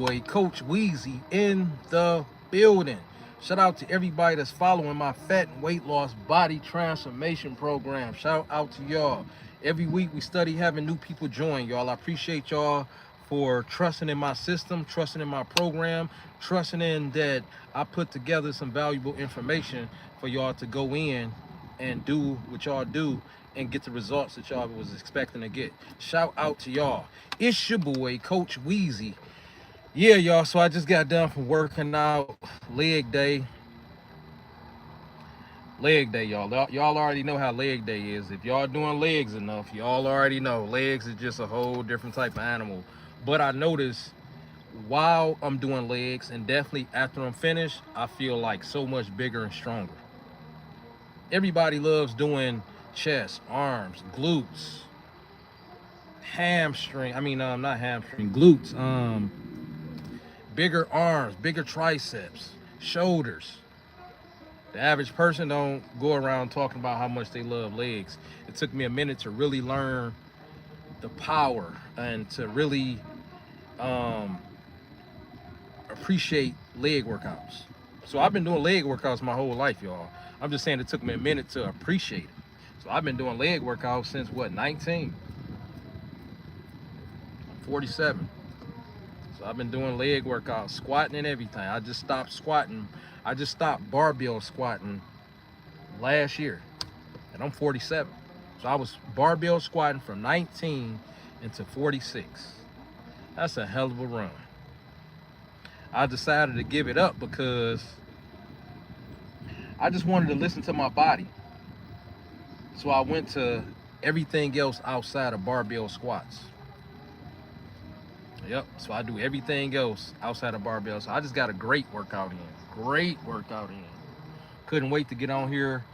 boy, Coach Wheezy in the building. Shout out to everybody that's following my fat and weight loss body transformation program. Shout out to y'all. Every week we study having new people join, y'all. I appreciate y'all for trusting in my system, trusting in my program, trusting in that I put together some valuable information for y'all to go in and do what y'all do and get the results that y'all was expecting to get. Shout out to y'all. It's your boy, Coach Wheezy. Yeah, y'all. So I just got done from working out leg day. Leg day, y'all. Y'all already know how leg day is. If y'all doing legs enough, y'all already know legs is just a whole different type of animal. But I noticed while I'm doing legs and definitely after I'm finished, I feel like so much bigger and stronger. Everybody loves doing chest, arms, glutes, hamstring. Not hamstring, glutes. Bigger arms, bigger triceps, shoulders. The average person don't go around talking about how much they love legs. It took me a minute to really learn the power and to really um, appreciate leg workouts. So I've been doing leg workouts my whole life, y'all. I'm just saying it took me a minute to appreciate it. So I've been doing leg workouts since what, 19? I'm 47. So I've been doing leg workouts, squatting and everything. I just stopped squatting. I just stopped barbell squatting last year, and I'm 47. So I was barbell squatting from 19 into 46. That's a hell of a run. I decided to give it up because I just wanted to listen to my body. So I went to everything else outside of barbell squats. Yep. So I do everything else outside of barbell. So I just got a great workout in. Great workout in. Couldn't wait to get on here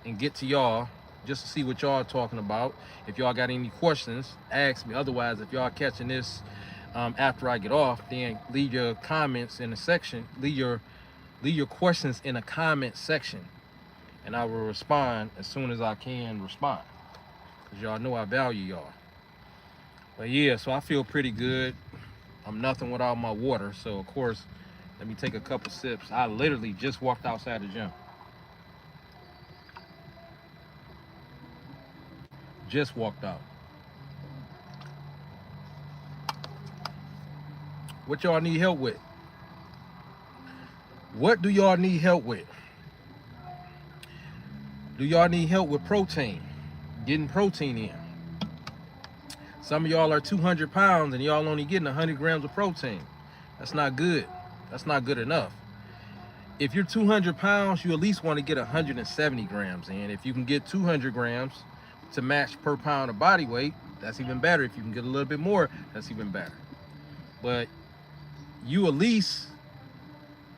and get to y'all just to see what y'all are talking about. If y'all got any questions, ask me. Otherwise, if y'all catching this after I get off, then leave your comments in the section. Leave your questions in the comment section, and I will respond as soon as I can respond. Cause y'all know I value y'all. But yeah, so I feel pretty good. I'm nothing without my water. So of course, let me take a couple sips. I literally just walked outside the gym. Just walked out. What y'all need help with? What do y'all need help with? Do y'all need help with protein? Getting protein in. Some of y'all are 200 pounds and y'all only getting 100 grams of protein. That's not good. That's not good enough. If you're 200 pounds, you at least want to get 170 grams in. If you can get 200 grams to match per pound of body weight, that's even better. If you can get a little bit more, that's even better. But you at least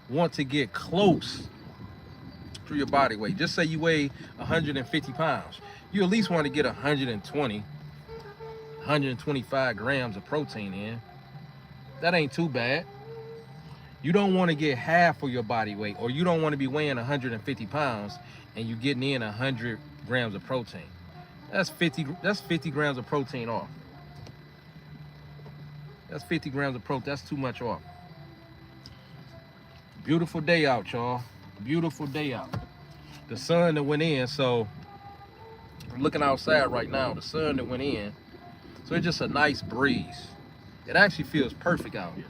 want to get close to your body weight. Just say you weigh 150 pounds. You at least want to get 120, 125 grams of protein in. That ain't too bad. You don't want to get half of your body weight, or you don't want to be weighing 150 pounds and you getting in 100 grams of protein. That's 50 grams of protein off. That's 50 grams of protein. That's too much off. Beautiful day out, y'all. Beautiful day out. The sun that went in, so I'm looking outside right now. The sun that went in, so it's just a nice breeze. It actually feels perfect out here.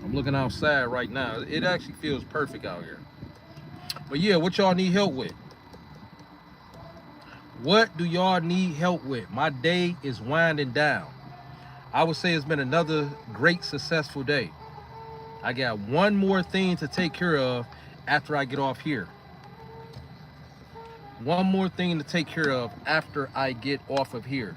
I'm looking outside right now. It actually feels perfect out here. But yeah, what y'all need help with? What do y'all need help with? My day is winding down. I would say it's been another great, successful day. I got one more thing to take care of after I get off here. One more thing to take care of after I get off of here.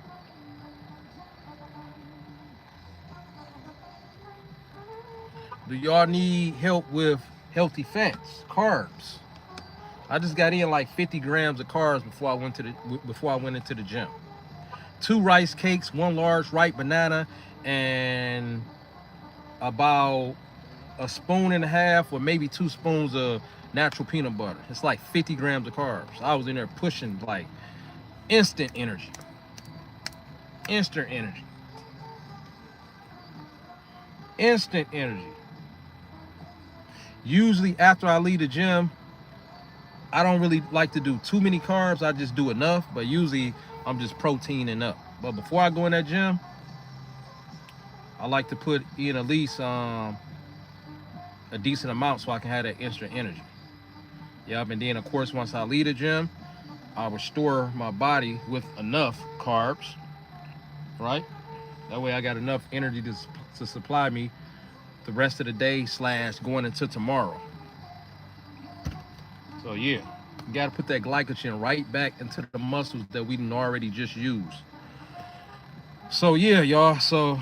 Do y'all need help with healthy fats, carbs? I just got in like 50 grams of carbs before I went into the gym. 2 rice cakes, 1 large ripe banana, and about a spoon and a half or maybe 2 spoons of natural peanut butter. It's like 50 grams of carbs. I was in there pushing like instant energy. Instant energy. Instant energy. Usually after I leave the gym, I don't really like to do too many carbs. I just do enough, but usually I'm just proteining up. But before I go in that gym, I like to put in at least a decent amount so I can have that instant energy. Yep, and then of course once I leave the gym, I restore my body with enough carbs, right? That way I got enough energy to supply me the rest of the day / going into tomorrow. So yeah, you gotta put that glycogen right back into the muscles that we already just used. So yeah, y'all. So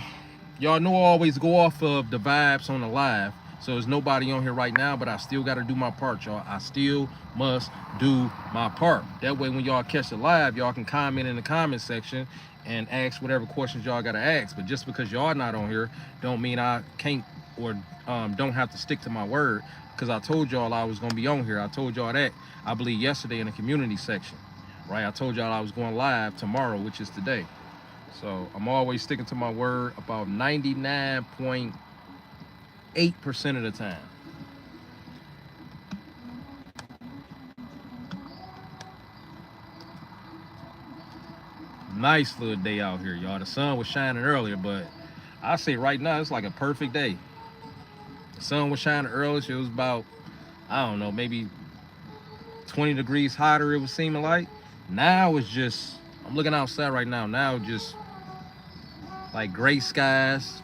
y'all know I always go off of the vibes on the live. So there's nobody on here right now, but I still got to do my part, y'all. I still must do my part. That way when y'all catch the live, y'all can comment in the comment section and ask whatever questions y'all got to ask. But just because y'all not on here don't mean I can't or don't have to stick to my word, because I told y'all I was going to be on here. I told y'all that, I believe, yesterday in the community section, right? I told y'all I was going live tomorrow, which is today. So I'm always sticking to my word about 99.8% of the time. Nice little day out here, y'all. The sun was shining earlier, but I say right now it's like a perfect day. The sun was shining earlier, so it was about, I don't know, maybe 20 degrees hotter it was seeming like. Now it's just, I'm looking outside right now. Now just like gray skies.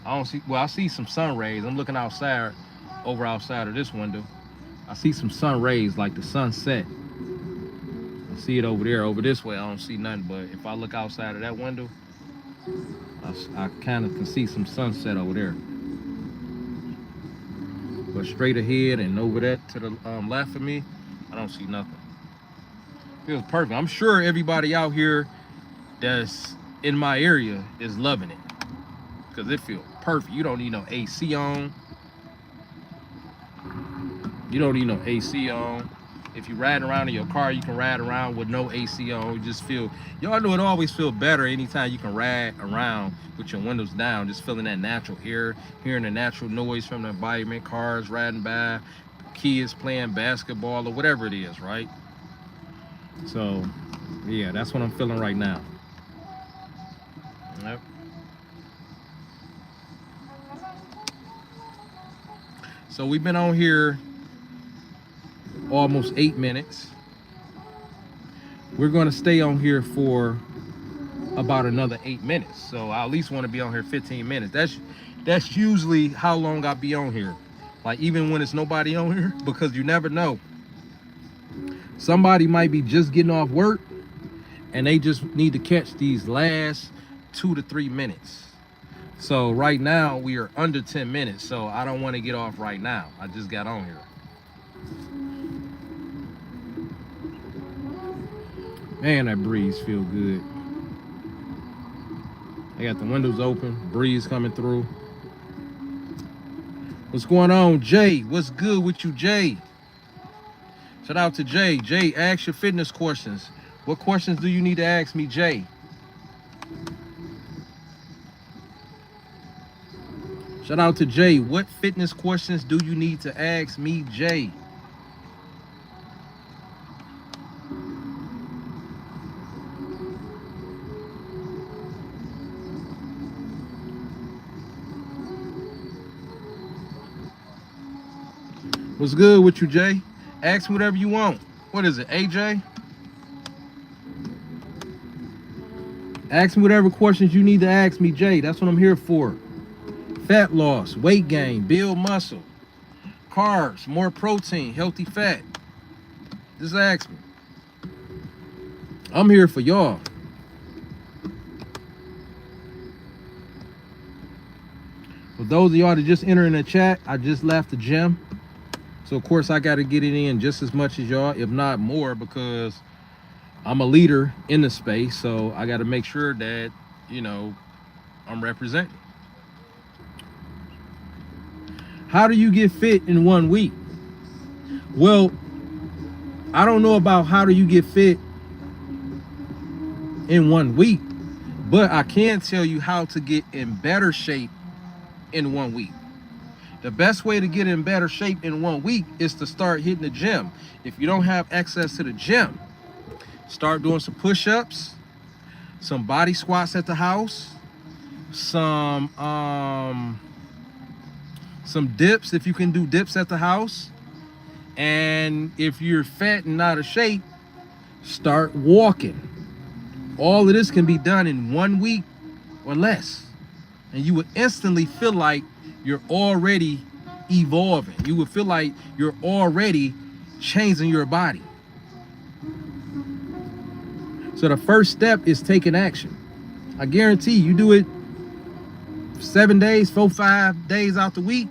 I don't see, well, I see some sun rays. I'm looking outside, over outside of this window. I see some sun rays, like the sunset. I see it over there. Over this way, I don't see nothing. But if I look outside of that window, I kind of can see some sunset over there. But straight ahead and over that to the left of me, I don't see nothing. Feels perfect. I'm sure everybody out here that's in my area is loving it, because it feels perfect. You don't need no AC on. You don't need no AC on. If you're riding around in your car, you can ride around with no AC on. You just feel, y'all know it always feel better anytime you can ride around with your windows down, just feeling that natural air, hearing the natural noise from the environment, cars riding by, kids playing basketball or whatever it is, right? So yeah, that's what I'm feeling right now. Yep. So we've been on here almost 8 minutes. We're going to stay on here for about another 8 minutes. So I at least want to be on here 15 minutes. That's usually how long I be on here. Like even when it's nobody on here, because you never know. Somebody might be just getting off work and they just need to catch these last 2 to 3 minutes. So right now we are under 10 minutes. So I don't want to get off right now. I just got on here. Man, that breeze feel good. I got the windows open, breeze coming through. What's going on, Jay? What's good with you, Jay? Shout out to Jay. Jay, ask your fitness questions. What questions do you need to ask me, Jay? Shout out to Jay. What fitness questions do you need to ask me, Jay? What's good with you, Jay? Ask whatever you want. What is it, AJ? Ask me whatever questions you need to ask me, Jay. That's what I'm here for. Fat loss, weight gain, build muscle, carbs, more protein, healthy fat. Just ask me. I'm here for y'all. For those of y'all that just enter in the chat, I just left the gym. So of course I got to get it in just as much as y'all, if not more, because I'm a leader in the space. So I got to make sure that, you know, I'm representing. How do you get fit in 1 week? Well, I don't know about how do you get fit in 1 week, but I can tell you how to get in better shape in 1 week. The best way to get in better shape in 1 week is to start hitting the gym. If you don't have access to the gym, start doing some push-ups, some body squats at the house, some dips if you can do dips at the house. And if you're fat and out of shape, start walking. All of this can be done in 1 week or less. And you would instantly feel like you're already evolving. You would feel like you're already changing your body. So the first step is taking action. I guarantee you do it 7 days, 4-5 days out the week.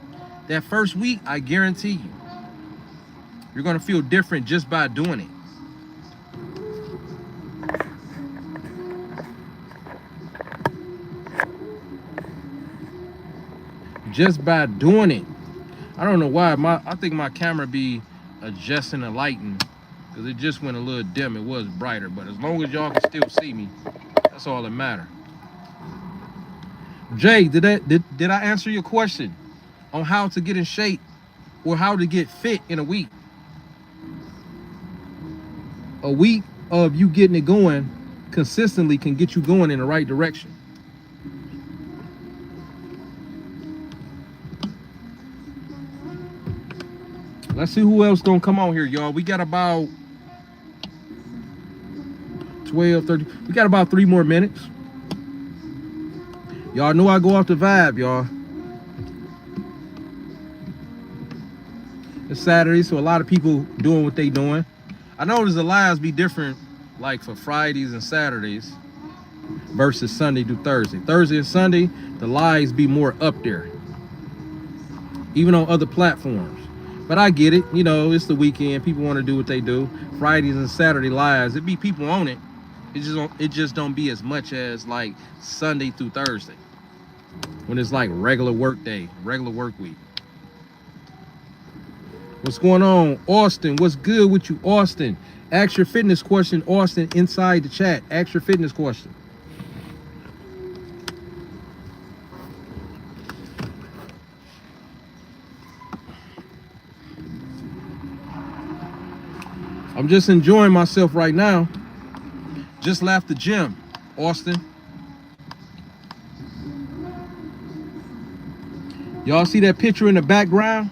That first week, I guarantee you, you're gonna feel different just by doing it. Just by doing it. I don't know why I think my camera be adjusting the lighting because it just went a little dim. It was brighter, but as long as y'all can still see me, that's all that matters. Jay, did I answer your question on how to get in shape or how to get fit in a week? A week of you getting it going consistently can get you going in the right direction. Let's see who else gonna come on here, y'all. We got about 12, 30. We got about 3 more minutes. Y'all know I go off the vibe, y'all. It's Saturday, so a lot of people doing what they doing. I notice the lives be different, like for Fridays and Saturdays versus Sunday through Thursday. Thursday and Sunday, the lives be more up there, even on other platforms. But I get it, you know, it's the weekend. People want to do what they do. Fridays and Saturday lives, it be people on it. It just don't be as much as like Sunday through Thursday, when it's like regular work day, regular work week. What's going on, Austin? What's good with you, Austin? Ask your fitness question, Austin, inside the chat. Ask your fitness question. I'm just enjoying myself right now. Just left the gym, Austin. Y'all see that picture in the background?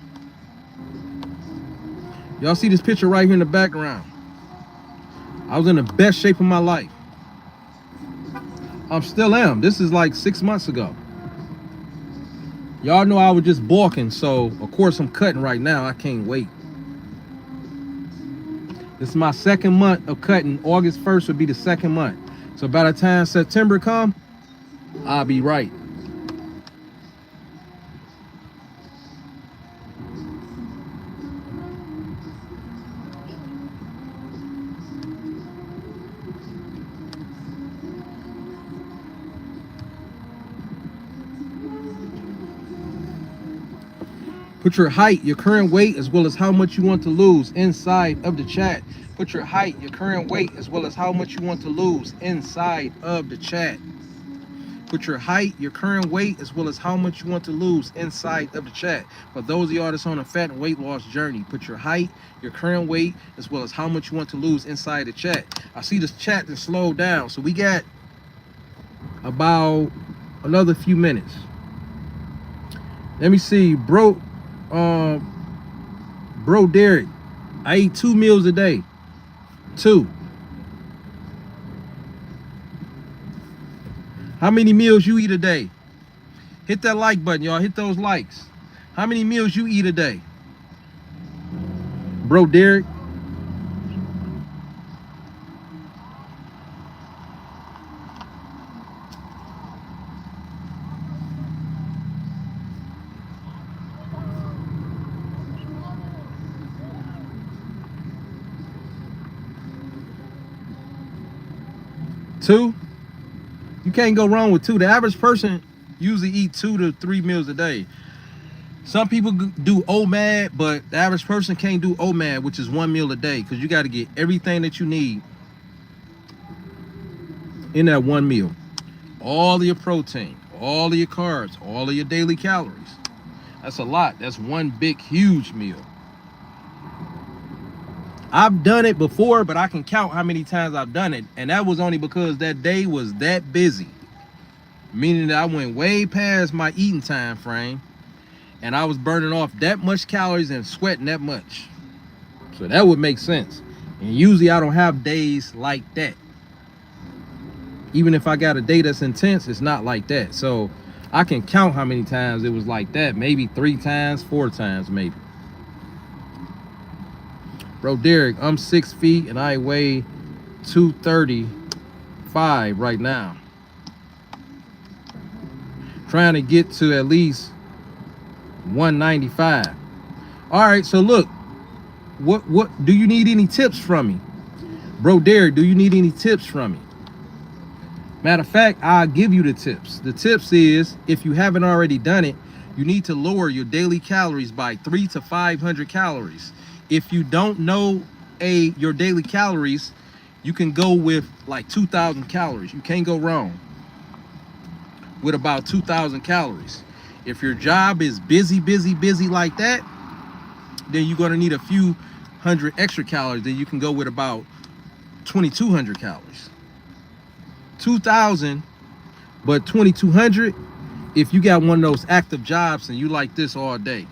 Y'all see this picture right here in the background? I was in the best shape of my life. I still am. This is like 6 months ago. Y'all know I was just balking, so of course I'm cutting right now. I can't wait. This is my 2nd month of cutting. August 1st would be the 2nd month. So by the time September come, I'll be right. Put your height, your current weight, as well as how much you want to lose inside of the chat. Put your height, your current weight, as well as how much you want to lose inside of the chat. Put your height, your current weight, as well as how much you want to lose inside of the chat. For those of y'all that's on a fat and weight loss journey, put your height, your current weight, as well as how much you want to lose inside the chat. I see this chat that slowed down, so we got about another few minutes. Let me see, bro Derek, I eat 2 meals a day. 2. How many meals you eat a day? Hit that like button, y'all. Hit those likes. How many meals you eat a day? Bro Derek. Two? You can't go wrong with 2. The average person usually eat 2 to 3 meals a day. Some people do OMAD, but the average person can't do OMAD, which is 1 meal a day, because you got to get everything that you need in that 1 meal. All your protein, all of your carbs, all of your daily calories. That's a lot. That's one big, huge meal. I've done it before, but I can count how many times I've done it. And that was only because that day was that busy. Meaning that I went way past my eating time frame. And I was burning off that much calories and sweating that much. So that would make sense. And usually I don't have days like that. Even if I got a day that's intense, it's not like that. So I can count how many times it was like that. Maybe 3 times, 4 times, maybe. Bro, Derek, I'm 6 feet and I weigh 235 right now. Trying to get to at least 195. All right, so look, what do you need any tips from me? Bro, Derek, do you need any tips from me? Matter of fact, I'll give you the tips. The tips is, if you haven't already done it, you need to lower your daily calories by 300 to 500 calories. If you don't know your daily calories, you can go with like 2,000 calories. You can't go wrong with about 2,000 calories. If your job is busy like that, then you're gonna need a few hundred extra calories. Then you can go with about 2,200 calories. 2,000, but 2,200 if you got one of those active jobs and you like this all day,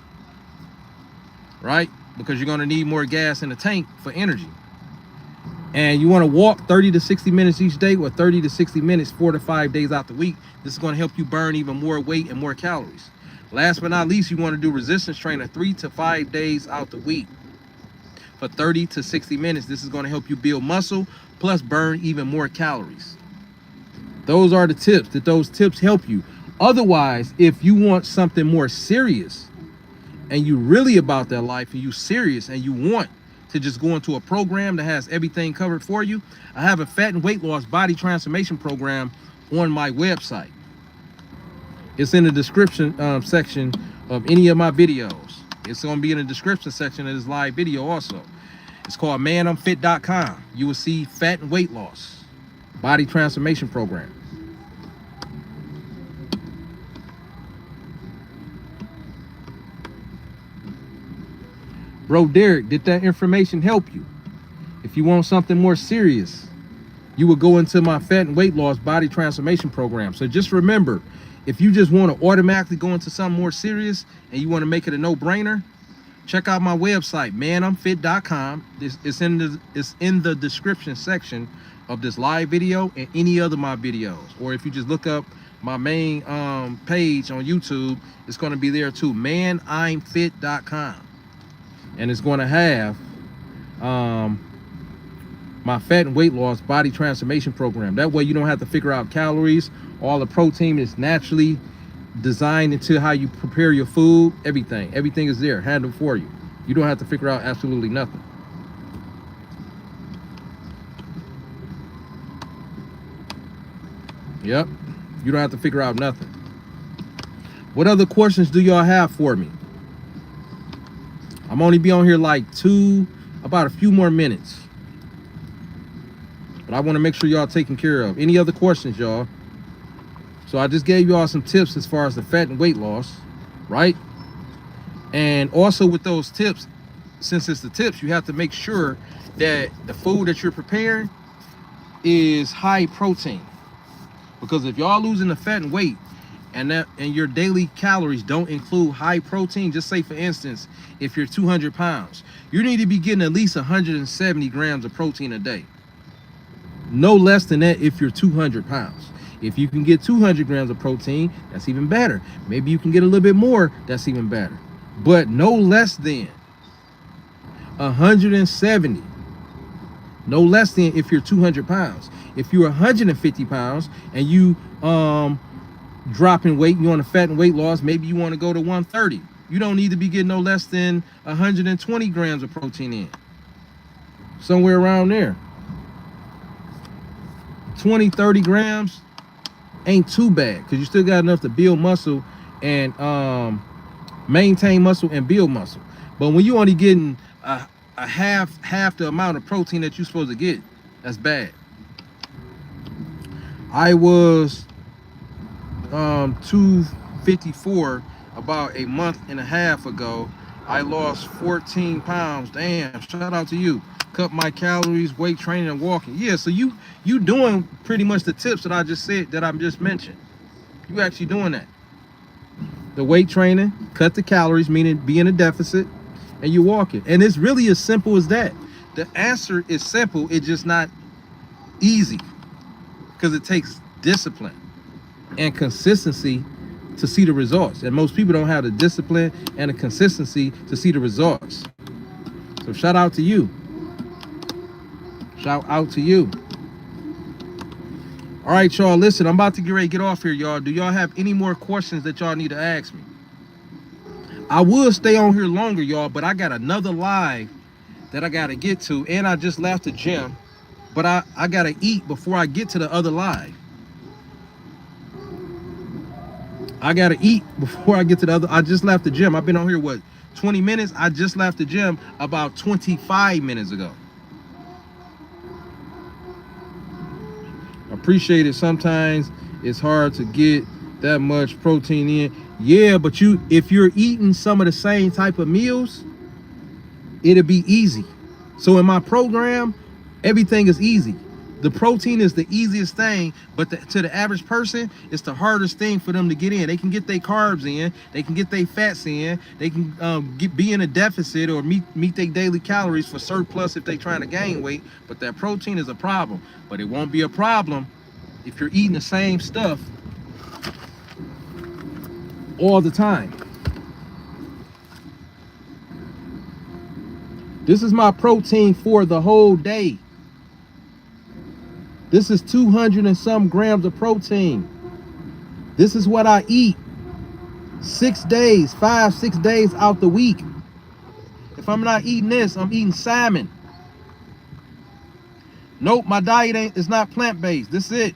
right? Because you're gonna need more gas in the tank for energy. And you wanna walk 30 to 60 minutes each day, or 30 to 60 minutes 4 to 5 days out the week. This is gonna help you burn even more weight and more calories. Last but not least, you wanna do resistance training 3 to 5 days out the week. For 30 to 60 minutes, this is gonna help you build muscle, plus burn even more calories. Those are the tips. That those tips help you. Otherwise, if you want something more serious and you really about that life and you serious and you want to just go into a program that has everything covered for you, I have a fat and weight loss body transformation program on my website. It's in the description section of any of my videos. It's going to be in the description section of this live video also. It's called manimfit.com. You will see fat and weight loss body transformation program. Bro, Derek, did that information help you? If you want something more serious, you would go into my fat and weight loss body transformation program. So just remember, if you just want to automatically go into something more serious and you want to make it a no-brainer, check out my website, manimfit.com. It's in the description section of this live video and any other of my videos. Or if you just look up my main page on YouTube, it's going to be there too, manimfit.com. And it's going to have my fat and weight loss body transformation program. That way you don't have to figure out calories. All the protein is naturally designed into how you prepare your food. Everything is there, handled for you. You don't have to figure out absolutely nothing. Yep, you don't have to figure out nothing. What other questions do y'all have for me? I'm only be on here like about a few more minutes. But I want to make sure y'all taken care of. Any other questions, y'all? So I just gave y'all some tips as far as the fat and weight loss, right? And also with those tips, since it's the tips, you have to make sure that the food that you're preparing is high protein. Because if y'all losing the fat and weight, and your daily calories don't include high protein, just say for instance, if you're 200 pounds, you need to be getting at least 170 grams of protein a day. No less than that if you're 200 pounds. If you can get 200 grams of protein, that's even better. Maybe you can get a little bit more, that's even better. But no less than 170. No less than if you're 200 pounds. If you're 150 pounds and you dropping weight, you want a fat and weight loss, maybe you want to go to 130. You don't need to be getting no less than 120 grams of protein in. Somewhere around there. 20, 30 grams ain't too bad because you still got enough to build muscle and maintain muscle and build muscle. But when you only getting a half the amount of protein that you're supposed to get, that's bad. I was 254 about a month and a half ago. I lost 14 pounds. Damn, shout out to you. Cut my calories, weight training, and walking. Yeah, so you doing pretty much the tips that I just said, that I just mentioned. You actually doing that. The weight training, cut the calories, meaning be in a deficit, and you walk it. And it's really as simple as that. The answer is simple, it's just not easy, because it takes discipline and consistency to see the results. And most people don't have the discipline and the consistency to see the results. So shout out to you. Shout out to you. All right, y'all, listen, I'm about to get ready to get off here, y'all. Do y'all have any more questions that y'all need to ask me? I will stay on here longer, y'all, but I got another live that I got to get to, and I just left the gym, but I got to eat before I get to the other live. I got to eat before I get to the other. I just left the gym. I've been on here, what, 20 minutes? I just left the gym about 25 minutes ago. Appreciate it. Sometimes it's hard to get that much protein in. Yeah, but if you're eating some of the same type of meals, it'll be easy. So in my program, everything is easy. The protein is the easiest thing, but to the average person, it's the hardest thing for them to get in. They can get their carbs in, they can get their fats in, they can be in a deficit or meet their daily calories for surplus if they're trying to gain weight, but that protein is a problem. But it won't be a problem if you're eating the same stuff all the time. This is my protein for the whole day. This is 200 and some grams of protein. This is what I eat 6 days, 5-6 days out the week. If I'm not eating this, I'm eating salmon. Nope, my diet is not plant-based. This is it.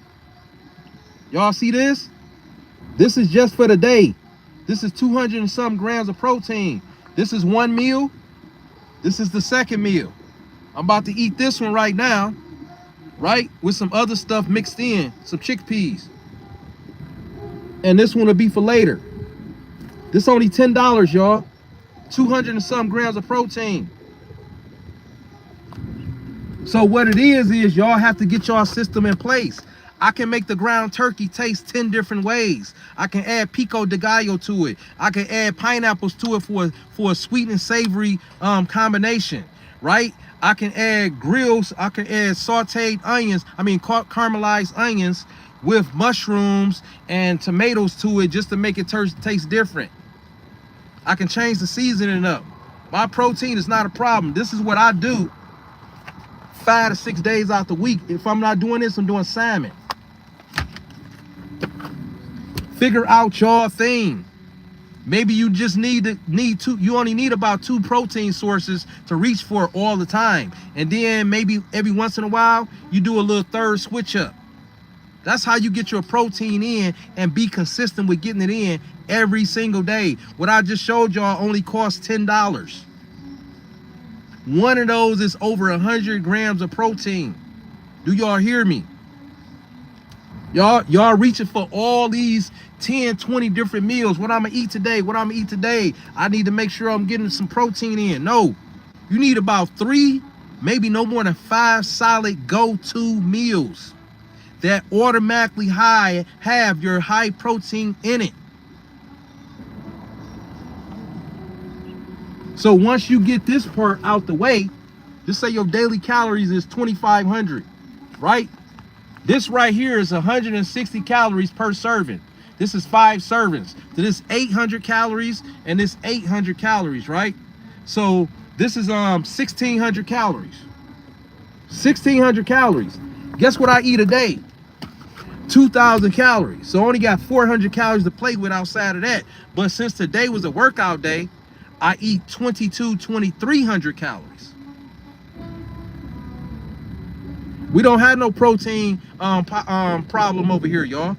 Y'all see this? This is just for the day. This is 200 and some grams of protein. This is one meal. This is the second meal. I'm about to eat this one right now, right? With some other stuff mixed in, some chickpeas. And this one will be for later. This only $10, y'all. 200 and some grams of protein. So what it is y'all have to get y'all system in place. I can make the ground turkey taste 10 different ways. I can add pico de gallo to it. I can add pineapples to it for a sweet and savory combination, right? I can add grills. I can add sauteed onions. Caramelized onions with mushrooms and tomatoes to it just to make it taste different. I can change the seasoning up. My protein is not a problem. This is what I do 5 to 6 days out the week. If I'm not doing this, I'm doing salmon. Figure out your thing. Maybe you just need two. You only need about 2 protein sources to reach for all the time. And then maybe every once in a while, you do a little third switch up. That's how you get your protein in and be consistent with getting it in every single day. What I just showed y'all only costs $10. One of those is over 100 grams of protein. Do y'all hear me? Y'all reaching for all these 10, 20 different meals. What I'm gonna eat today? What I'm gonna eat today? I need to make sure I'm getting some protein in. No, you need about 3, maybe no more than 5 solid go-to meals that automatically have your high protein in it. So once you get this part out the way, just say your daily calories is 2,500, right? This right here is 160 calories per serving. This is 5 servings. So this 800 calories and this 800 calories, right? So this is 1,600 calories. 1,600 calories. Guess what I eat a day? 2,000 calories. So I only got 400 calories to play with outside of that. But since today was a workout day, I eat 2,300 calories. We don't have no protein problem over here, y'all.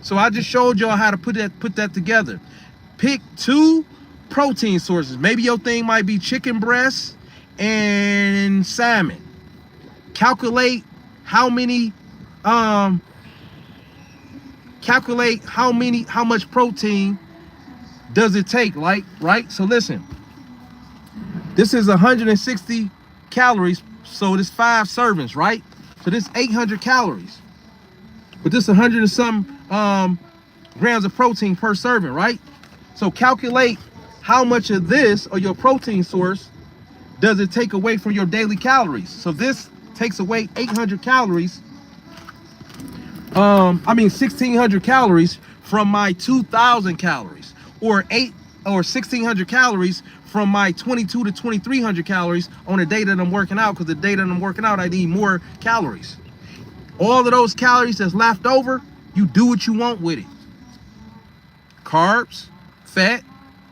So I just showed y'all how to put that together. Pick 2 protein sources. Maybe your thing might be chicken breast and salmon. Calculate how many calculate how much protein does it take, like, right? So listen, this is 160 calories, so this 5 servings, right? So this 800 calories, but this 100 and some grams of protein per serving, right? So calculate how much of this, or your protein source, does it take away from your daily calories. So this takes away 800 calories, 1600 calories from my 2000 calories, or 1600 calories from my 22 to 2300 calories on the day that I'm working out, because the day that I'm working out, I need more calories. All of those calories that's left over, you do what you want with it. Carbs, fat,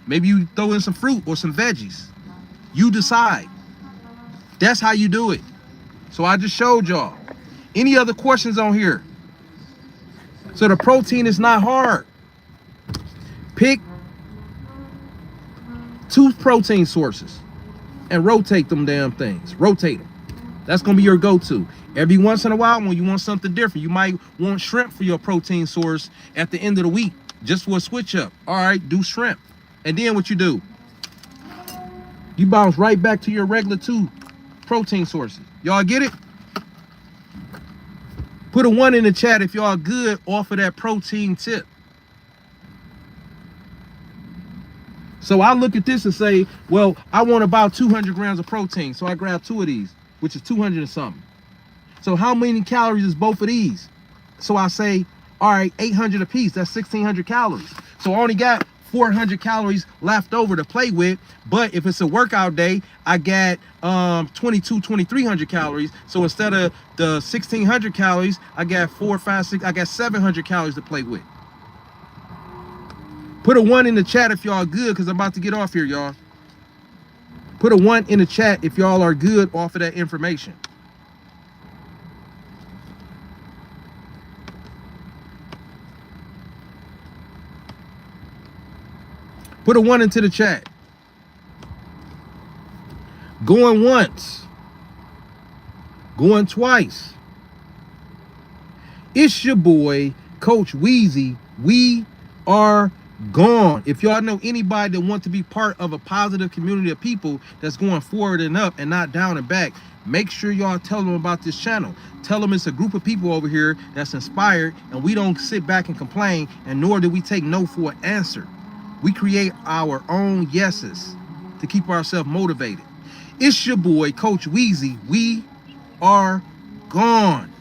maybe you throw in some fruit or some veggies. You decide. That's how you do it. So I just showed y'all. Any other questions on here? So the protein is not hard. Pick 2 protein sources and rotate them damn things. Rotate them. That's gonna be your go-to. Every once in a while, when you want something different, you might want shrimp for your protein source at the end of the week, just for a switch up. All right, do shrimp. And then what you do? You bounce right back to your regular 2 protein sources. Y'all get it? Put a 1 in the chat if y'all good off of that protein tip. So I look at this and say, well, I want about 200 grams of protein. So I grab 2 of these, which is 200 and something. So how many calories is both of these? So I say, all right, 800 a piece. That's 1600 calories. So I only got 400 calories left over to play with. But if it's a workout day, I got 2300 calories. So instead of the 1600 calories, I got 4, 5, 6, I got 700 calories to play with. Put a 1 in the chat if y'all good, because I'm about to get off here, y'all. Put a 1 in the chat if y'all are good off of that information. Put a 1 into the chat. Going once. Going twice. It's your boy, Coach Weezy. We are gone. If y'all know anybody that want to be part of a positive community of people that's going forward and up and not down and back, make sure y'all tell them about this channel. Tell them it's a group of people over here that's inspired, and we don't sit back and complain, and nor do we take no for an answer. We create our own yeses to keep ourselves motivated. It's your boy, Coach Weezy. We are gone.